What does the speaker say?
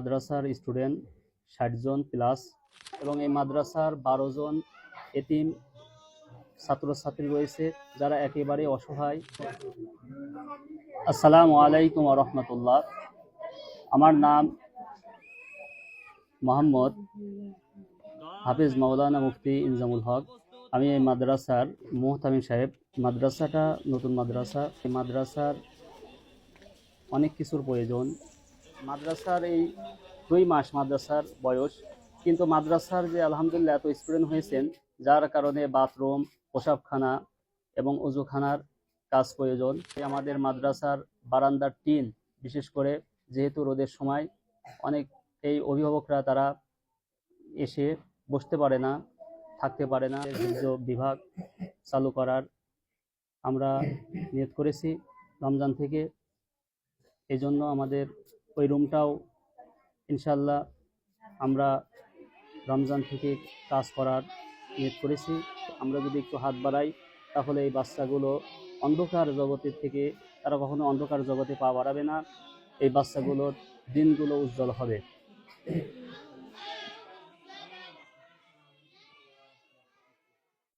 মাদ্রাসার স্টুডেন্ট ৬০ জন প্লাস এবং এই মাদ্রাসার ১২ জন এতিম ছাত্রছাত্রী রয়েছে যারা একেবারে অসহায়। আসসালামু আলাইকুম ওয়া রাহমাতুল্লাহ। আমার নাম মোহাম্মদ হাফেজ মাওলানা মুফতি ইনজামুল হক। আমি এই মাদ্রাসার মুহতামিম সাহেব। মাদ্রাসাটা নতুন মাদ্রাসা। এই মাদ্রাসার অনেক কিছুর প্রয়োজন। মাদ্রাসার এই 2 মাস মাদ্রাসার বয়স, কিন্তু মাদ্রাসার যে আলহামদুলিল্লাহ এত স্টুডেন্ট হয়েছেন, যার কারণে বাথরুম, প্রসাবখানা এবং অজুখানার কাজ প্রয়োজন। আমাদের মাদ্রাসার বারান্দার টিন, বিশেষ করে যেহেতু রোদের সময় অনেক এই অভিভাবকরা তারা এসে বসতে পারে না, থাকতে পারে না। বিভাগ চালু করার আমরা নিয়ত করেছি রমজান থেকে। এই জন্য আমাদের ওই রুমটাও ইনশাল্লাহ আমরা রমজান থেকে কাজ করার নিয়ত করেছি। আমরা যদি একটু হাত বাড়াই তাহলে এই বাচ্চাগুলো অন্ধকার জগতের থেকে তারা কখনো অন্ধকার জগতে পা বাড়াবে না। এই বাচ্চাগুলোর দিনগুলো উজ্জ্বল হবে।